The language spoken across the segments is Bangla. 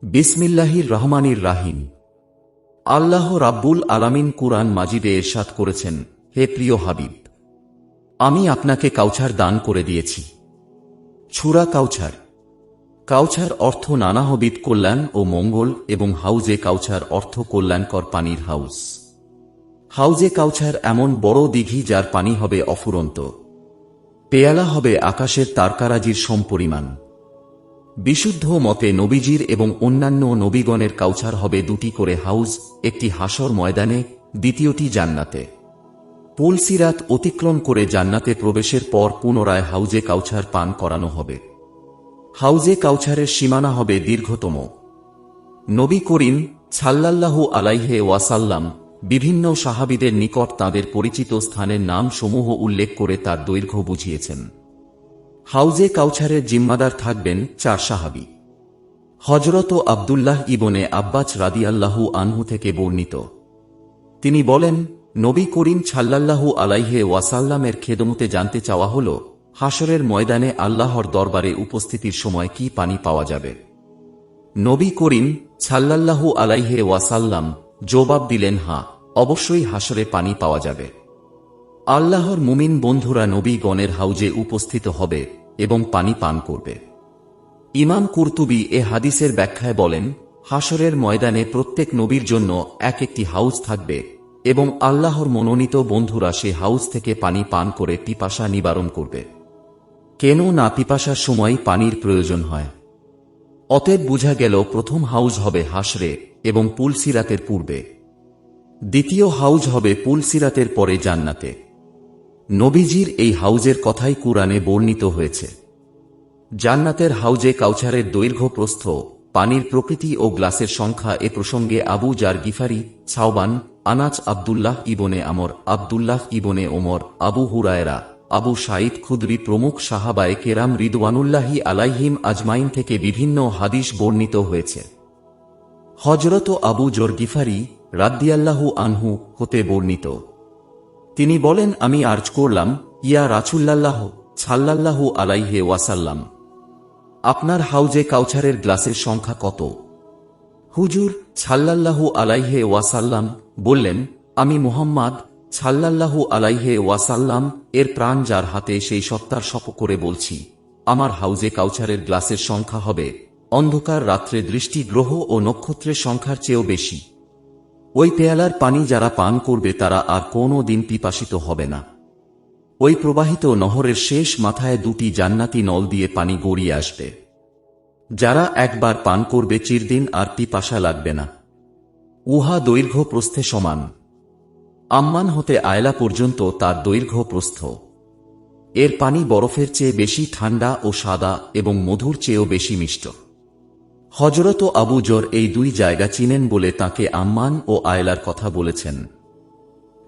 বিসমিল্লাহির রহমানির রাহিম। আল্লাহ রাব্বুল আলামিন কুরআন মাজিদে ইরশাদ করেছেন, হে প্রিয় হাবিব, আমি আপনাকে কাউছার দান করে দিয়েছি। সূরা কাউছার। কাউছার অর্থ নানাবিধ কল্যাণ ও মঙ্গল এবং হাউজে কাউছার অর্থ কল্যাণকর পানির হাউস। হাউজে কাউছার এমন বড় দিঘি যার পানি হবে অফুরন্ত, পেয়ালা হবে আকাশের তারকারাজির সমপরিমাণ। বিশুদ্ধ মতে নবীজির এবং অন্যান্য নবীগণের কাউছার হবে দুটি করে হাউজ, একটি হাসর ময়দানে, দ্বিতীয়টি জান্নাতে। পুলসিরাত অতিক্রম করে জান্নাতে প্রবেশের পর পুনরায় হাউজে কাউছার পান করানো হবে। হাউজে কাউছারের সীমানা হবে দীর্ঘতম। নবী করিম সাল্লাল্লাহু আলাইহি ওয়াসাল্লাম বিভিন্ন সাহাবীদের নিকট তাঁদের পরিচিত স্থানের নাম সমূহ উল্লেখ করে তার দৈর্ঘ্য বুঝিয়েছেন। হাউজে কাউছারের জিম্মাদার থাকবেন 4 সাহাবী। হযরত আব্দুল্লাহ ইবনে আব্বাস রাদিয়াল্লাহু আনহু থেকে বর্ণিত, তিনি বলেন, নবী করিম সাল্লাল্লাহু আলাইহি ওয়াসাল্লামের খেদমতে জানতে চাওয়া হল, হাসরের ময়দানে আল্লাহর দরবারে উপস্থিতির সময় কি পানি পাওয়া যাবে? নবী করিম সাল্লাল্লাহু আলাইহি ওয়াসাল্লাম জবাব দিলেন, হ্যাঁ, অবশ্যই হাসরে পানি পাওয়া যাবে। আল্লাহর মুমিন বন্ধুরা নবীগণের হাউজে উপস্থিত হবে এবং পানি পান করবে। ইমাম কুরতুবী এ হাদিসের ব্যাখ্যায় বলেন, হাসরের ময়দানে প্রত্যেক নবীর জন্য এক একটি হাউজ থাকবে এবং আল্লাহর মনোনীত বন্ধুরা সে হাউজ থেকে পানি পান করে পিপাসা নিবারণ করবে। কেন না পিপাসার সময় পানির প্রয়োজন হয়। অতএব বুঝা গেল প্রথম হাউজ হবে হাসরে এবং পুলসিরাতের পূর্বে, দ্বিতীয় হাউজ হবে পুলসিরাতের পরে জান্নাতে। নবীজির এই হাউজের কথাই কুরআনে বর্ণিত হয়েছে। জান্নাতের হাউজে কাউছারের দৈর্ঘ্য, প্রস্থ, পানির প্রকৃতি ও গ্লাসের সংখ্যা এ প্রসঙ্গে আবু জার গিফারি, সাওবান, আনাস, আব্দুল্লাহ ইবনে আমর, আব্দুল্লাহ ইবনে ওমর, আবু হুরায়রা, আবু সাঈদ খুদরি প্রমুখ সাহাবায়ে কেরাম রিদওয়ানুল্লাহি আলাইহিম আজমাইন থেকে বিভিন্ন হাদিস বর্ণিত হয়েছে। হযরত আবু যর গিফারি রাদিয়াল্লাহু আনহু হতে বর্ণিত, তিনি বলেন, আমি আরজ করলাম, ইয়া রাসূলুল্লাহ সাল্লাল্লাহু আলাইহি ওয়াসাল্লাম, আপনার হাউজে কাউছারের গ্লাসের সংখ্যা কত? হুজুর সাল্লাল্লাহু আলাইহি ওয়াসাল্লাম বললেন, আমি মুহাম্মদ সাল্লাল্লাহু আলাইহি ওয়াসাল্লাম এর প্রাণ যার হাতে সেই সত্তার শপথ করে বলছি, আমার হাউজে কাউছারের গ্লাসের সংখ্যা হবে অন্ধকার রাত্রে দৃষ্টি গ্রহ ও নক্ষত্রের সংখ্যার চেয়েও বেশি। ওই পেয়ালার পানি যারা পান করবে তারা আর কোনো দিন পিপাসিত হবে না। ওই প্রবাহিত নহরের শেষ মাথায় দুটি জান্নাতি নল দিয়ে পানি গড়িয়ে আসবে। যারা একবার পান করবে চিরদিন আর পিপাসা লাগবে না। উহা দৈর্ঘ্য প্রস্থে সমান। আম্মান হতে আয়লা পর্যন্ত তার দৈর্ঘ্য প্রস্থ। এর পানি বরফের চেয়ে বেশি ঠান্ডা ও সাদা এবং মধুর চেয়েও বেশি মিষ্ট। হযরত আবু যর এই দুই জায়গা চিনেন বলে তাকে আম্মান ও আয়লার কথা বলেছেন।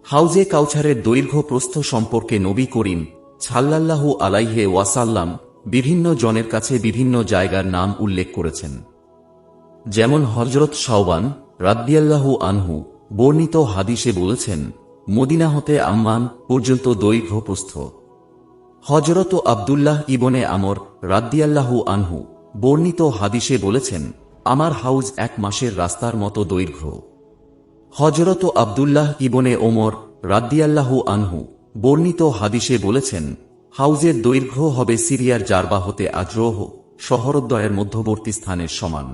হাউজে কাউছারের দৈর্ঘ্য প্রস্থ সম্পর্কে নবী করিম সাল্লাল্লাহু আলাইহি ওয়াসাল্লাম বিভিন্ন জনের কাছে বিভিন্ন জায়গার নাম উল্লেখ করেছেন। যেমন হযরত সাওবান রাদিয়াল্লাহু আনহু বর্ণিত হাদিসে বলেছেন, মদিনা হতে আম্মান পর্যন্ত দৈর্ঘ্য প্রস্থ। হযরত আব্দুল্লাহ ইবনে আমর রাদিয়াল্লাহু আনহু বর্ণিত হাদিসে বলেছেন, আমার হাউজ 1 মাসের রাস্তার মতো দৈর্ঘ্য। হযরত আব্দুল্লাহ ইবনে ওমর রাদিয়াল্লাহু আনহু বর্ণিত হাদিসে বলেছেন, হাউজের দৈর্ঘ্য হবে সিরিয়ার জারবা হতে আজরোহ শহরদ্বয়ের মধ্যবর্তী স্থানের সমান।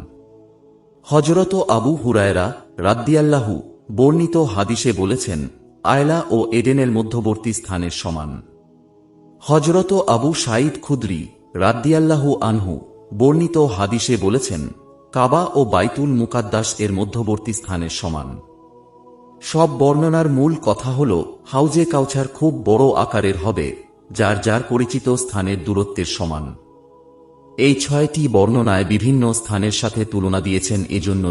হযরত আবু হুরায়রা রাদিয়াল্লাহু বর্ণিত হাদিসে বলেছেন, আয়লা ও এডেনের মধ্যবর্তী স্থানের সমান। হযরত আবু সাঈদ খুদরি রাদিয়াল্লাহু আনহু বর্ণিত হাদিসে বলেছেন, কাবা ও বাইতুল মুকাদ্দাস এর মধ্যবর্তী স্থানের সমান। সব বর্ণনার মূল কথা হল, হাউজে কাউছার খুব বড় আকারের হবে, যার যার পরিচিত স্থানের দূরত্বের সমান। এই 6টি বর্ণনায় বিভিন্ন স্থানের সাথে তুলনা দিয়েছেন এজন্য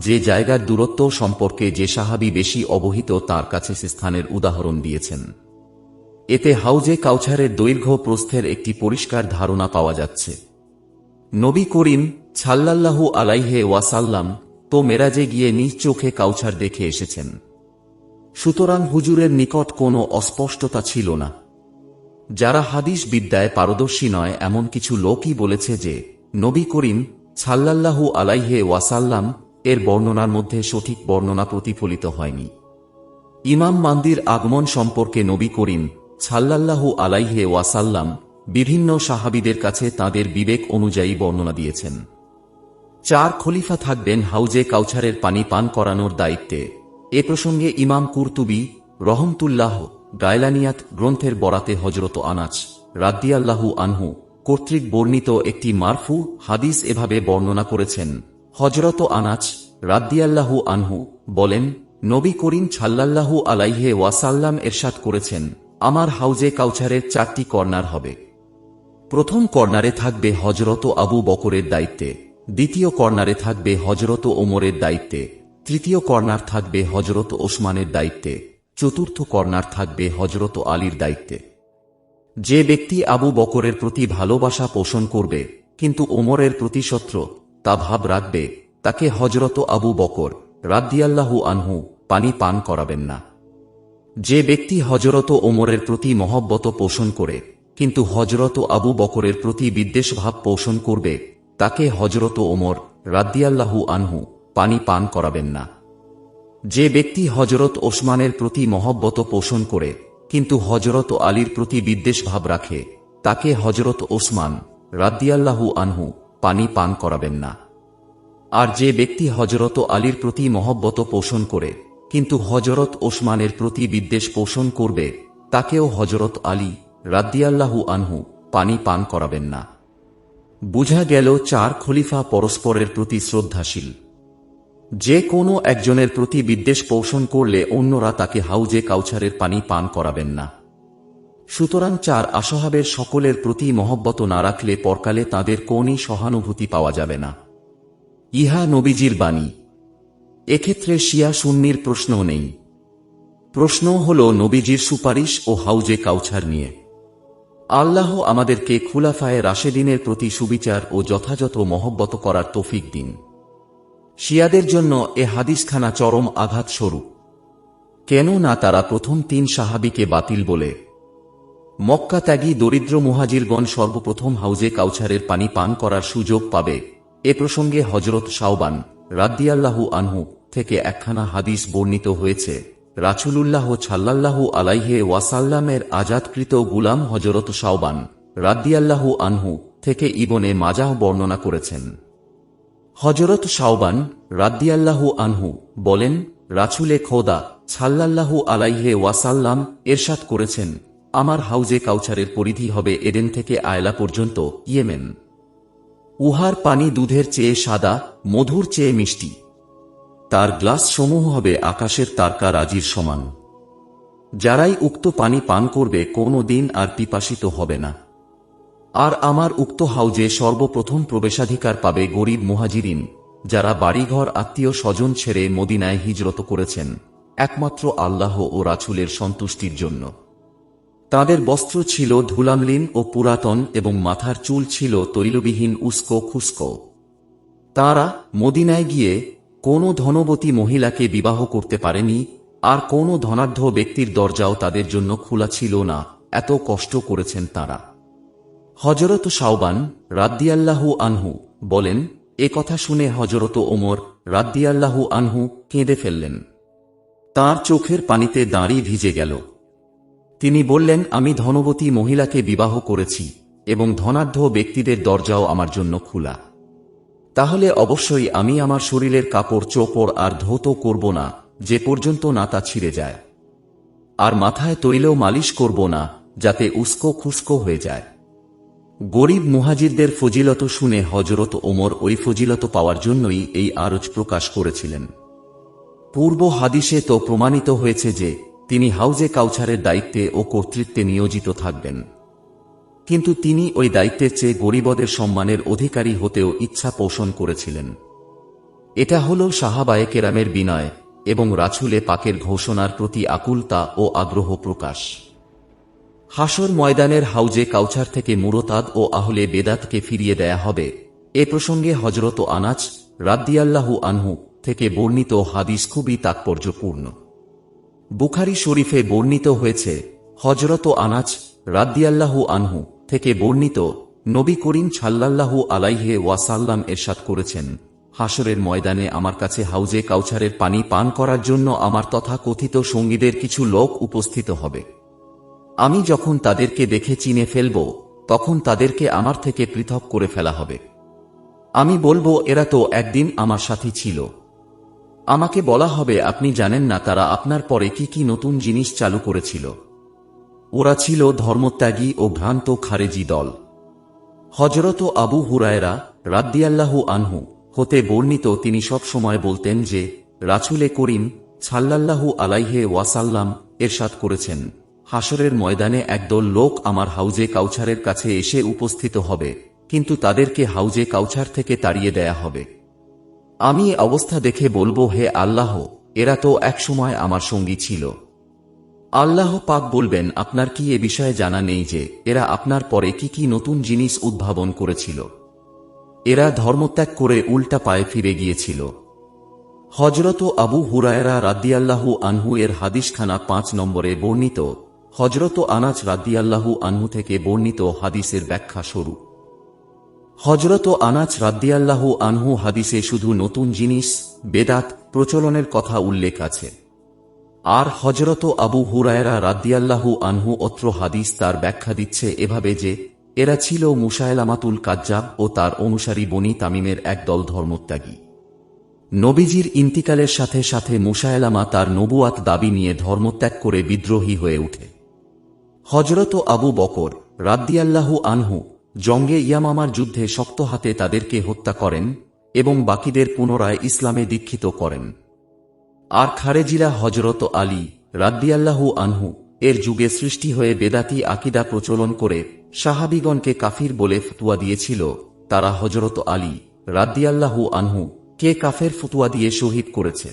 যে জায়গার দূরত্ব সম্পর্কে যে সাহাবী বেশি অবহিত তার কাছে সে স্থানের উদাহরণ দিয়েছেন। এতে হাউজে কাউছারের দৈর্ঘ্য প্রস্থের একটি পরিষ্কার ধারণা পাওয়া যাচ্ছে। নবী করিম সাল্লাল্লাহু আলাইহি ওয়াসাল্লাম তো মেরাজে গিয়ে নিজ চোখে কাউছার দেখে এসেছেন। সুতরাং হুজুরের নিকট কোনো অস্পষ্টতা ছিল না। যারা হাদিস বিদ্যায় পারদর্শী নয় এমন কিছু লোকই বলেছে যে নবী করিম সাল্লাল্লাহু আলাইহি ওয়াসাল্লাম এর বর্ণনার মধ্যে সঠিক বর্ণনা প্রতিফলিত হয়নি। ইমাম মাহদির আগমন সম্পর্কে নবী করিম সাল্লাল্লাহু আলাইহি ওয়াসাল্লাম বিভিন্ন সাহাবীদের কাছে তাদের বিবেক অনুযায়ী বর্ণনা দিয়েছেন। 4 খলিফা থাকবেন হাউজে কাউছারের পানি পান করানোর দায়িত্বে। এ প্রসঙ্গে ইমাম কুরতুবী রহমতুল্লাহ গায়লানিয়াত গ্রন্থের বরাতে হযরত আনাস রাদিয়াল্লাহু আনহু কর্তৃক বর্ণিত একটি মারফু হাদিস এভাবে বর্ণনা করেছেন। হযরত আনাস রাদিয়াল্লাহু আনহু বলেন, নবী করিম সাল্লাল্লাহু আলাইহি ওয়াসাল্লাম ইরশাদ করেছেন, আমার হাউজে কাউছারের 4টি কর্নার হবে। প্রথম কর্নারে থাকবে হযরত আবু বকরের দায়িত্বে, দ্বিতীয় কর্নারে থাকবে হযরত ওমরের দায়িত্বে, তৃতীয় কর্নার থাকবে হযরত ওসমানের দায়িত্বে, চতুর্থ কর্নার থাকবে হযরত আলীর দায়িত্বে। যে ব্যক্তি আবু বকরের প্রতি ভালোবাসা পোষণ করবে কিন্তু ওমরের প্রতি শত্রু তা ভাব রাখবে, তাকে হযরত আবু বকর রাদিয়াল্লাহু আনহু পানি পান করাবেন না। যে ব্যক্তি হযরত ওমরের প্রতি মহব্বত পোষণ করে কিন্তু হযরত আবু বকরের প্রতি বিদ্বেষ ভাব পোষণ করবে, তাকে হযরত ওমর রাদিয়াল্লাহু আনহু পানি পান করাবেন না। যে ব্যক্তি হযরত ওসমানের প্রতি মহব্বত পোষণ করে কিন্তু হযরত আলীর প্রতি বিদ্বেষ ভাব রাখে, তাকে হযরত ওসমান রাদিয়াল্লাহু আনহু পানি পান করাবেন না। আর যে ব্যক্তি হযরত আলীর প্রতি মহব্বত পোষণ করে কিন্তু হযরত ওসমানের প্রতি বিদ্বেষ পোষণ করবে, তাকেও হযরত আলী রাদিয়াল্লাহু আনহু পানি পান করাবেন না। বুঝা গেল 4 খলিফা পরস্পরের প্রতি শ্রদ্ধাশীল। যে কোনো একজনের প্রতি বিদ্বেষ পোষণ করলে অন্যরা তাকে হাউজে কাউছারের পানি পান করাবেন না। সুতরাং 4 আসহাবের সকলের প্রতি মহব্বত না রাখলে পরকালে তাদের কোনই সহানুভূতি পাওয়া যাবে না। ইহা নবীজির বাণী। এক্ষেত্রে শিয়া সুন্নির প্রশ্নও নেই। প্রশ্ন হল নবীজির সুপারিশ ও হাউজে কাউছার নিয়ে। আল্লাহ আমাদেরকে খুলাফায়ে রাশেদিনের প্রতি সুবিচার ও যথাযথ মহব্বত করার তৌফিক দিন। শিয়াদের জন্য এ হাদিসখানা চরম আঘাত স্বরূপ। কেন না তারা প্রথম 3 সাহাবীকে বাতিল বলে মক্কা ত্যাগী দরিদ্র মুহাজিরগণ সর্বপ্রথম হাউজে কাউছারের পানি পান করার সুযোগ পাবে। এ প্রসঙ্গে হযরত শাওবান রাদিয়াল্লাহু আনহু থেকে একখানা হাদিস বর্ণিত হয়েছে। রাসূলুল্লাহ সাল্লাল্লাহু আলাইহি ওয়াসাল্লামের আজাদকৃত গুলাম হযরত শাওবান রাদিয়াল্লাহু আনহু থেকে ইবনে মাজাহ বর্ণনা করেছেন। হযরত শাওবান রাদিয়াল্লাহু আনহু বলেন, রাসূলে খোদা সাল্লাল্লাহু আলাইহি ওয়াসাল্লাম ইরশাদ করেছেন, আমার হাউজে কাউছারের পরিধি হবে এডেন থেকে আয়লা পর্যন্ত ইয়েমেন। উহার পানি দুধের চেয়ে সাদা, মধুর চেয়ে মিষ্টি। তার গ্লাস সমূহ হবে আকাশের তারকা রাজির সমান। যারাই উক্ত পানি পান করবে কোনো দিন আর পিপাসিত হবে না। আর আমার উক্ত হাউজে সর্বপ্রথম প্রবেশাধিকার পাবে গরিব মুহাজিরিন, যারা বাড়িঘর আত্মীয় স্বজন ছেড়ে মদিনায় হিজরত করেছেন একমাত্র আল্লাহ ও রাসূলের সন্তুষ্টির জন্য। তাদের বস্ত্র ছিল ধুলামলিন ও পুরাতন এবং মাথার চুল ছিল তৈলবিহীন উস্কো খুস্কো। তারা মদিনায় গিয়ে কোনো ধনবতী মহিলাকে বিবাহ করতে পারেনি, আর কোনো ধনাঢ্য ব্যক্তির দরজাও তাদের জন্য খোলা ছিল না। এত কষ্ট করেছেন তারা। হযরত শাওবান রাদিয়াল্লাহু আনহু বলেন, এ কথা শুনে হযরত ওমর রাদিয়াল্লাহু আনহু কেঁদে ফেললেন। তার চোখের পানিতে দাঁড়ি ভিজে গেল। তিনি বললেন, আমি ধনবতী মহিলাকে বিবাহ করেছি এবং ধনাঢ্য ব্যক্তিদের দরজাও আমার জন্য খোলা। তাহলে অবশ্যই আমি আমার শরীরের কাপড় চোপড় আর ধৌত করব না যে পর্যন্ত না তা ছিঁড়ে যায়, আর মাথায় তৈলও মালিশ করব না যাতে উস্কো খুস্কো হয়ে যায়। গরিব মুহাজিরদের ফজিলত শুনে হযরত ওমর ওই ফজিলত পাওয়ার জন্যই এই আরজ প্রকাশ করেছিলেন। পূর্ব হাদিসে তো প্রমাণিত হয়েছে যে তিনি হাউজে কাউছারের দায়িত্বে ও কর্তৃত্বে নিয়োজিত থাকবেন, কিন্তু তিনি ওই দায়িত্বের চেয়ে গরিবদের সম্মানের অধিকারী হতেও ইচ্ছা পোষণ করেছিলেন। এটা হল সাহাবায়ে কেরামের বিনয় এবং রাসূলে পাকের ঘোষণার প্রতি আকুলতা ও আগ্রহ প্রকাশ। হাসর ময়দানের হাউজে কাউছার থেকে মুরতাদ ও আহলে বেদাতকে ফিরিয়ে দেয়া হবে। এ প্রসঙ্গে হযরত আনাস রাদিয়াল্লাহু আনহু থেকে বর্ণিত হাদিস খুবই তাৎপর্যপূর্ণ। বুখারী শরীফে বর্ণিত হয়েছে, হযরত আনাস রাদিয়াল্লাহু আনহু থেকে বর্ণিত, নবী করিম সাল্লাল্লাহু আলাইহি ওয়াসাল্লাম ইরশাদ করেছেন, হাসরের ময়দানে আমার কাছে হাউজে কাউসারের পানি পান করার জন্য আমার তথাকথিত সঙ্গীদের কিছু লোক উপস্থিত হবে। আমি যখন তাদেরকে দেখে চিনে ফেলব, তখন তাদেরকে আমার থেকে পৃথক করে ফেলা হবে। আমি বলবো, এরা তো একদিন আমার সাথী ছিল। আমাকে বলা হবে, আপনি জানেন না তারা আপনার পরে কি কি নতুন জিনিস চালু করেছিল। ওরা ছিল ধর্মত্যাগী ও ভ্রান্ত খারেজি দল। হযরত আবু হুরায়রা রাদিয়াল্লাহু আনহু হতে বর্ণিত, তিনি সব সময় বলতেন যে রাসূলে করিম সাল্লাল্লাহু আলাইহি ওয়াসাল্লাম ইরশাদ করেছেন, হাসরের ময়দানে একদল লোক আমার হাউজে কাউসারের কাছে এসে উপস্থিত হবে, কিন্তু তাদেরকে হাউজে কাউসার থেকে তাড়িয়ে দেয়া হবে। আমি এ অবস্থা দেখে বলবো, হে আল্লাহ, এরা তো একসময় আমার সঙ্গী ছিল। আল্লাহ পাক বলবেন, আপনার কি এ বিষয়ে জানা নেই যে এরা আপনার পরে কি কি নতুন জিনিস উদ্ভাবন করেছিল? এরা ধর্মত্যাগ করে উল্টা পায়ে ফিরে গিয়েছিল। হযরত আবু হুরায়রা রাদিয়াল্লাহু আনহু এর হাদিসখানা 5 নম্বরে বর্ণিত। হযরত আনাস রাদিয়াল্লাহু আনহু থেকে বর্ণিত হাদিসের ব্যাখ্যা স্বরূপ। হযরত আনাস রাদিয়াল্লাহু আনহু হাদিসে শুধু নতুন জিনিস বেদাত প্রচলনের কথা উল্লেখ আছে। আর হযরত আবু হুরায়রা রাদিয়াল্লাহু আনহু অত্র হাদিস তার ব্যাখ্যা দিচ্ছে এভাবে যে এরা ছিল মুসায়লামাতুল কাজ্জাব ও তার অনুসারী বনি তামিমের একদল ধর্মত্যাগী। নবীজির ইন্তিকালের সাথে সাথে মুসায়লামা তার নবুয়াত দাবি নিয়ে ধর্মত্যাগ করে বিদ্রোহী হয়ে ওঠে। হযরত আবু বকর রাদিয়াল্লাহু আনহু জঙ্গে ইয়ামামার যুদ্ধে শক্ত হাতে তাদেরকে হত্যা করেন এবং বাকিদের পুনরায় ইসলামে দীক্ষিত করেন। আর খারেজিরা হযরত আলী রাদিয়াল্লাহু আনহু এর যুগে সৃষ্টি হয়ে বেদাতি আকীদা প্রচলন করে সাহাবীগণকে কাফির বলে ফতোয়া দিয়েছিল। তারা হযরত আলী রাদিয়াল্লাহু আনহু কে কাফের ফতোয়া দিয়ে শহীদ করেছে।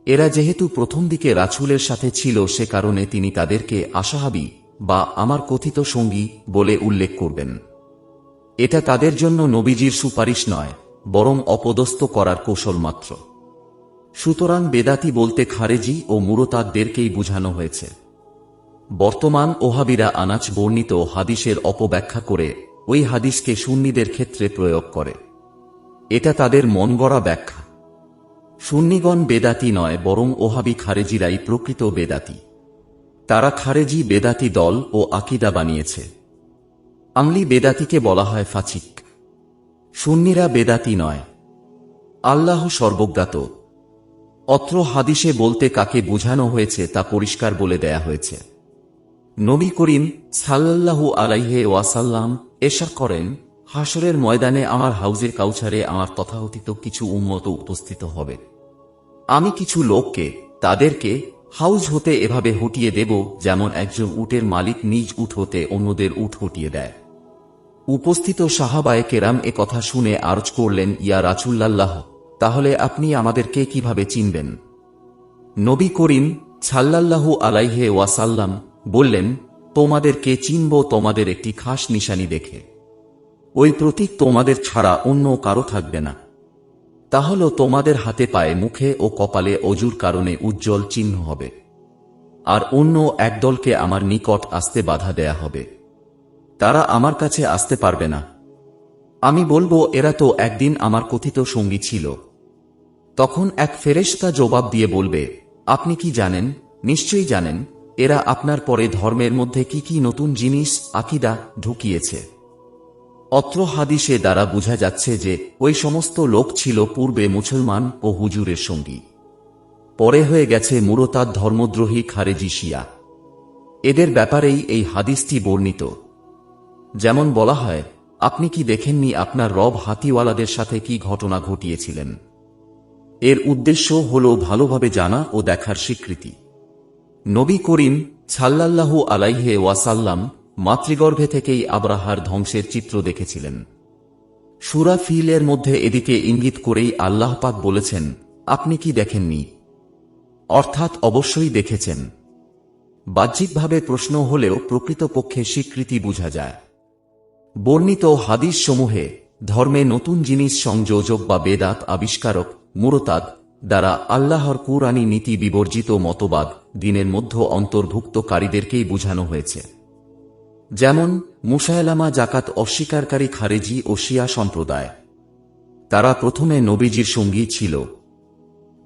এরা যেহেতু প্রথম দিকে রাসূলের সাথে ছিল, সে কারণে তিনি তাদেরকে আসহাবী বা আমার কথিত সঙ্গী বলে উল্লেখ করবেন। এটা তাদের জন্য নবীজির সুপারিশ নয়, বরং অপদস্থ করার কৌশল মাত্র। সুতরাং বেদাতি বলতে খারেজি ও মুরতাদদেরকেই বুঝানো হয়েছে। বর্তমান ওহাবিরা আনাচ বর্ণিত হাদিসের অপব্যাখ্যা করে ওই হাদিসকে সুন্নিদের ক্ষেত্রে প্রয়োগ করে। এটা তাদের মন গড়া ব্যাখ্যা। সুন্নিগণ বেদাতি নয়, বরং ওহাবি খারেজিরাই প্রকৃত বেদাতি। তারা খারেজি বেদাতি দল ও আকীদা বানিয়েছে। আমলি বেদাতিকে বলা হয় ফাচিক। সুন্নিরা বেদাতি নয়। আল্লাহ সর্বজ্ঞাত। অত্র হাদিসে বলতে কাকে বোঝানো হয়েছে তা পরিষ্কার বলে দেয়া হয়েছে। নবী করিম সাল্লাল্লাহু আলাইহি ওয়াসাল্লাম ইরশাদ করেন, হাসরের ময়দানে আমার হাউজে কাউসারে আমার তথাকথিত কিছু উম্মত উপস্থিত হবে। আমি কিছু লোককে তাদেরকে হাউজ হতে এভাবে হটিয়ে দেব, যেমন একজন উটের মালিক নিজ উট হতে অন্যদের উট হটিয়ে দেয়। উপস্থিত সাহাবায়ে কেরাম এ কথা শুনে আরজ করলেন, ইয়া রাসূলুল্লাহ, তাহলে আপনি আমাদেরকে কিভাবে চিনবেন? নবী করিম সাল্লাল্লাহু আলাইহি ওয়াসাল্লাম বললেন, তোমাদেরকে চিনব তোমাদের একটি খাস নিশানি দেখে। ওই প্রতীক তোমাদের ছাড়া অন্য কারো থাকবে না। তা হল তোমাদের হাতে পায়ে মুখে ও কপালে অজুর কারণে উজ্জ্বল চিহ্ন হবে। আর অন্য একদলকে আমার নিকট আসতে বাধা দেয়া হবে। তারা আমার কাছে আসতে পারবে না। আমি বলবো, এরা তো একদিন আমার কথিত সঙ্গী ছিল। তখন এক ফেরেশতা জবাব দিয়ে বলবে, আপনি কি জানেন? নিশ্চয়ই জানেন। এরা আপনার পরে ধর্মের মধ্যে কি কি নতুন জিনিস আকীদা ঢুকিয়েছে। অত্র হাদিসে দ্বারা বোঝা যাচ্ছে যে ওই সমস্ত লোক ছিল পূর্বে মুসলমান ও হুজুরের সঙ্গী, পরে হয়ে গেছে মুরতাদ ধর্মদ্রোহী খারেজি শিয়া। এদের ব্যাপারেই এই হাদিসটি বর্ণিত। যেমন বলা হয়, আপনি কি দেখেননি আপনার রব হাতিওয়ালাদের সাথে কি ঘটনা ঘটিয়েছিলেন? এর উদ্দেশ্য হল ভালোভাবে জানা ও দেখার স্বীকৃতি। নবী করিম সাল্লাল্লাহু আলাইহি ওয়াসাল্লাম মাতৃগর্ভে থেকেই আবরাহার ধ্বংসের চিত্র দেখেছিলেন। সূরা ফিলের মধ্যে এদিকে ইঙ্গিত করেই আল্লাহ পাক বলেছেন, আপনি কি দেখেননি? অর্থাৎ অবশ্যই দেখেছেন। বাহ্যিকভাবে প্রশ্ন হলেও প্রকৃতপক্ষে স্বীকৃতি বোঝা যায়। বর্ণিত হাদিস সমূহে ধর্মে নতুন জিনিস সংযোজক বা বেদাত আবিষ্কারক মুরতাদ দ্বারা আল্লাহর কুরআনী নীতি বিবর্জিত মতবাদ দ্বীনের মধ্যে অন্তর্ভুক্তকারীদেরকেই বোঝানো হয়েছে। যেমন মুসায়লামা জাকাত অস্বীকারী খারেজি ও শিয়া সম্প্রদায়। তারা প্রথমে নবীজির সঙ্গী ছিল,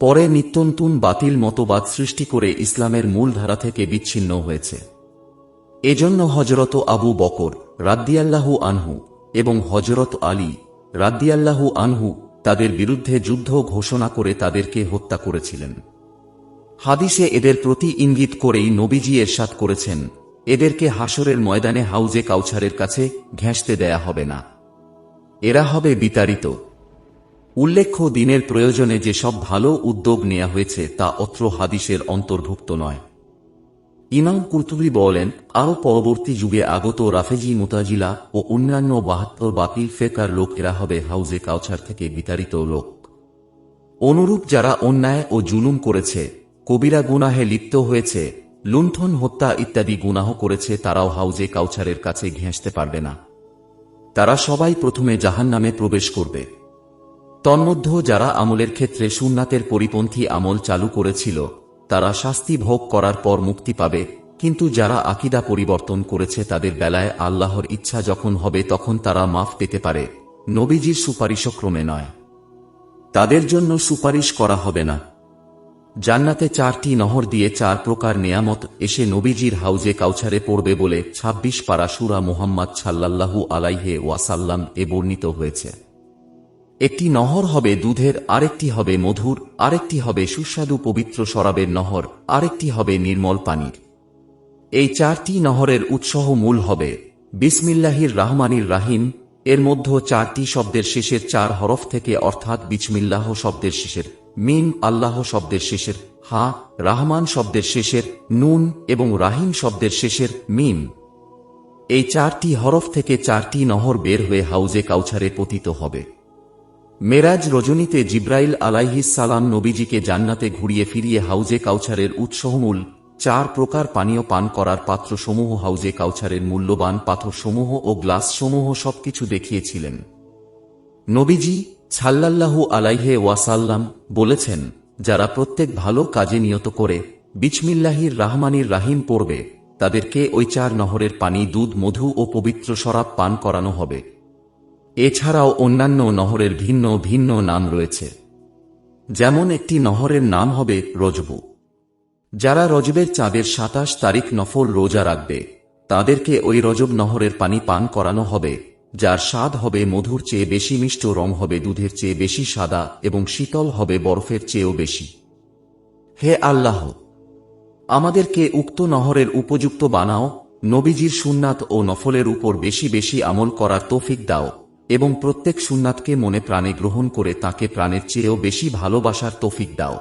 পরে নিত্যনতুন বাতিল মতবাদ সৃষ্টি করে ইসলামের মূল ধারা থেকে বিচ্ছিন্ন হয়েছে। এজন্য হযরত আবু বকর রাদিয়াল্লাহু আনহু এবং হযরত আলী রাদিয়াল্লাহু আনহু তাদের বিরুদ্ধে যুদ্ধ ঘোষণা করে তাদেরকে হত্যা করেছিলেন। হাদিসে এদের প্রতি ইঙ্গিত করেই নবীজি ইরশাদ করেছেন, এদেরকে হাসরের ময়দানে হাউজে কাউছারের কাছে ঘেঁষতে দেয়া হবে না, এরা হবে বিতাড়িত। উল্লেখ্য, দিনের প্রয়োজনে যেসব ভালো উদ্যোগ নেওয়া হয়েছে তা অত্র হাদিসের অন্তর্ভুক্ত নয়। ইমাম কুরতুবী বলেন, আরও পরবর্তী যুগে আগত রাফেজি, মুতাজিলা ও অন্যান্য 72 বাতিল ফেকার লোক এরা হবে হাউজে কাউছার থেকে বিতাড়িত লোক। অনুরূপ যারা অন্যায় ও জুলুম করেছে, কবিরা গুনাহে লিপ্ত হয়েছে, লুণ্ঠন, হত্যা ইত্যাদি গুনাহ করেছে, তারাও হাউজে কাউছারের কাছে ঘেঁষতে পারবে না। তারা সবাই প্রথমে জাহান্নামে প্রবেশ করবে। তন্মধ্যে যারা আমলের ক্ষেত্রে সুন্নাতের পরিপন্থী আমল চালু করেছিল তারা শাস্তি ভোগ করার পর মুক্তি পাবে, কিন্তু যারা আকীদা পরিবর্তন করেছে তাদের বেলায় আল্লাহর ইচ্ছা যখন হবে তখন তারা মাফ পেতে পারে, নবীজির সুপারিশক্রমে নয়। তাদের জন্য সুপারিশ করা হবে না। জান্নাতে 4টি নহর দিয়ে 4 প্রকার নেয়ামত এসে নবীজির হাউজে কাউছারে পড়বে বলে 26 পারা সূরা মুহাম্মদ সাল্লাল্লাহু আলাইহি ওয়াসাল্লাম এ বর্ণিত হয়েছে। একটি নহর হবে দুধের, আরেকটি হবে মধুর, আরেকটি হবে সুস্বাদু পবিত্র শরাবের নহর, আরেকটি হবে নির্মল পানির। এই 4টি নহরের উৎস মূল হবে বিসমিল্লাহির রাহমানির রাহিম। এর মধ্যে 4টি শব্দের শেষের 4 হরফ থেকে, অর্থাৎ বিসমিল্লাহ শব্দের শেষের মিম, আল্লাহ শব্দের শেষের হা, রাহমান শব্দের শেষের নুন এবং রাহিম শব্দের শেষের মিম। এই 4টি হরফ থেকে 4টি নহর বের হয়ে হাউজে কাউছারে পতিত হবে। মেরাজ রজনীতে জিব্রাইল আলাইহিস সালাম নবীজিকে জান্নাতে ঘুরিয়ে ফিরিয়ে হাউজে কাউছারের উৎসমূল 4 প্রকার পানীয় পান করার পাত্রসমূহ, হাউজে কাউছারের মূল্যবান পাথরসমূহ ও গ্লাসসমূহ সবকিছু দেখিয়েছিলেন। নবীজি সাল্লাল্লাহু আলাইহি ওয়াসাল্লাম বলেছেন, যারা প্রত্যেক ভালো কাজে নিয়ত করে বিসমিল্লাহির রাহমানির রাহিম পড়বে তাদেরকে ওই 4 নহরের পানি, দুধ, মধু ও পবিত্র শরাব পান করানো হবে। এছাড়াও অন্যান্য নহরের ভিন্ন ভিন্ন নাম রয়েছে। যেমন একটি নহরের নাম হবে রজবু। যারা রজবের চাঁদের 27 তারিখ নফল রোজা রাখবে তাদেরকে ওই রজব নহরের পানি পান করানো হবে, যার স্বাদ হবে মধুর চেয়ে বেশি মিষ্ট, রং হবে দুধের চেয়ে বেশি সাদা এবং শীতল হবে বরফের চেয়েও বেশি। হে আল্লাহ, আমাদেরকে উক্ত নহরের উপযুক্ত বানাও, নবীজির সুন্নাত ও নফলের উপর বেশি বেশি আমল করার তৌফিক দাও এবং প্রত্যেক সুন্নাতকে মনে প্রাণে গ্রহণ করে তাকে প্রাণের চেয়েও বেশি ভালোবাসার তৌফিক দাও।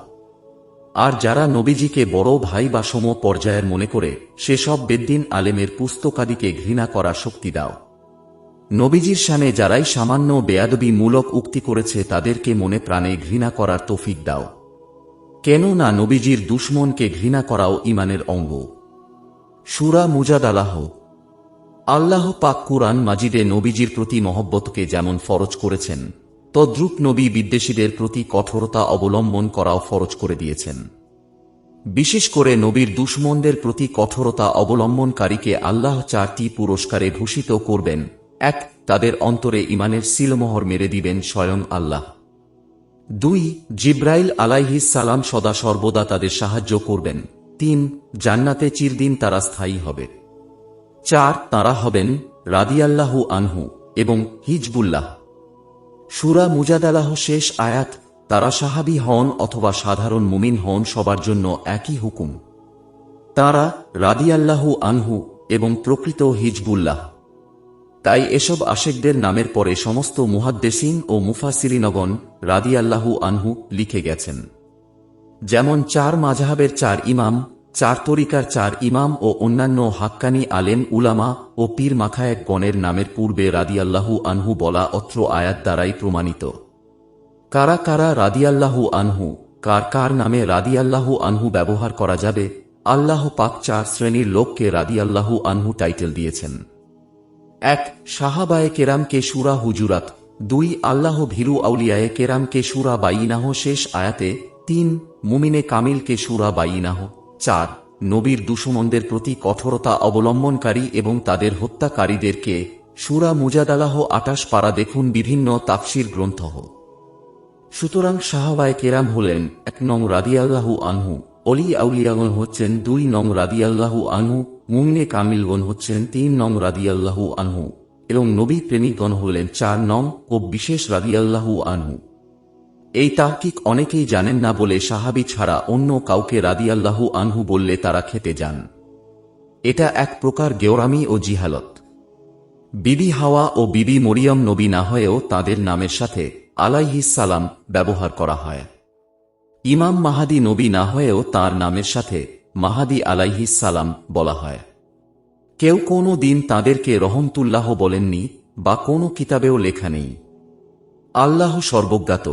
আর যারা নবীজিকে বড় ভাই বা সম পর্যায়ের মনে করে সেসব বেদ্দিন আলেমের পুস্তকাদিকে ঘৃণা করার শক্তি দাও। নবীজির শানে যারাই সামান্য বেয়াদবি মূলক উক্তি করেছে তাদেরকে মনে প্রাণে ঘৃণা করার তৌফিক দাও, কেননা নবীজির দুশমনকে ঘৃণা করাও ঈমানের অঙ্গ। সূরা মুজাদালাহ। আল্লাহ পাক কুরআন মাজিদে নবীজির প্রতি মহব্বতকে যেমন ফরজ করেছেন, তদ্রূপ নবী বিদ্বেষীদের প্রতি কঠোরতা অবলম্বন করাও ফরজ করে দিয়েছেন। বিশেষ করে নবীর দুশমনদের প্রতি কঠোরতা অবলম্বনকারীকে আল্লাহ 4টি পুরস্কারে ভূষিত করবেন। 1. তাদের অন্তরে ঈমানের সিলমোহর মেরে দিবেন স্বয়ং আল্লাহ। 2. জিব্রাইল আলাইহিস সালাম সদা সর্বদা তাদের সাহায্য করবেন। 3. জান্নাতে চিরদিন তারা স্থায়ী হবে। 4. তারা হবেন রাদিয়াল্লাহু আনহু এবং হিজবুল্লাহ। সূরা মুজাদালাহ শেষ আয়াত। তারা সাহাবী হন অথবা সাধারণ মুমিন হন, সবার জন্য একই হুকুম। তারা রাদিয়াল্লাহু আনহু এবং প্রকৃত হিজবুল্লাহ। তাই এসব আশেকদের নামের পরে সমস্ত মুহাদ্দিসিন ও মুফাসসিরিনগণ রাদিয়াল্লাহু আনহু লিখে গেছেন। যেমন 4 মাযহাবের 4 ইমাম, 4 তরিকার 4 ইমাম ও অন্যান্য হাক্কানি আলেম উলামা ও পীর মাখায়েক গণের নামের পূর্বে রাদিয়াল্লাহু আনহু বলা অত্র আয়াত দ্বারাই প্রমাণিত। কারা কারা রাদিয়াল্লাহু আনহু, কার কার নামে রাদিয়াল্লাহু আনহু ব্যবহার করা যাবে? আল্লাহ পাক 4 শ্রেণীর লোককে রাদিয়াল্লাহু আনহু টাইটেল দিয়েছেন। 1. সাহাবায়ে কেরামকে সূরা হুজুরাত। 2. আল্লাহ ভীরু আউলিয়ায়ে কেরামকে সূরা বাইনাহ শেষ আয়াতে। 3. মুমিনে কামিলকে সূরা বাইনাহ। 4. নবীর দুশমনদের প্রতি কঠোরতা অবলম্বনকারী এবং তাদের হত্যাকারীদেরকে সূরা মুজাদালাহ ২৮ পারা দেখুন বিভিন্ন তাফসীর গ্রন্থ। সুতরাং সাহাবায়ে কেরাম হলেন ১ নং রাদিয়াল্লাহু আনহু, অলি আউলিয়াগণ হচ্ছেন ২ নং রাদিয়াল্লাহু আনহু, মুমিনে কামিলগণ হচ্ছেন ৩ নং রাদিয়াল্লাহু আনহু এবং নবী প্রেমিকগণ হলেন ৪ নং ও বিশেষ রাদিয়াল্লাহু আনহু। এই তাহকিক অনেকেই জানেন না বলে সাহাবী ছাড়া অন্য কাউকে রাদিয়াল্লাহু আনহু বললে তারা খেপে যান। এটা এক প্রকার গেওরামি ও জিহালত। বিবি হাওয়া ও বিবি মরিয়ম নবী না হয়েও তাদের নামের সাথে আলাইহিস সালাম ব্যবহার করা হয়। ইমাম মাহাদি নবী না হয়েও তাঁর নামের সাথে মাহাদি আলাইহিস সালাম বলা হয়। কেউ কোনো দিন তাঁদেরকে রহমতুল্লাহ বলেননি বা কোনো কিতাবেও লেখা নেই। আল্লাহ সর্বজ্ঞাত।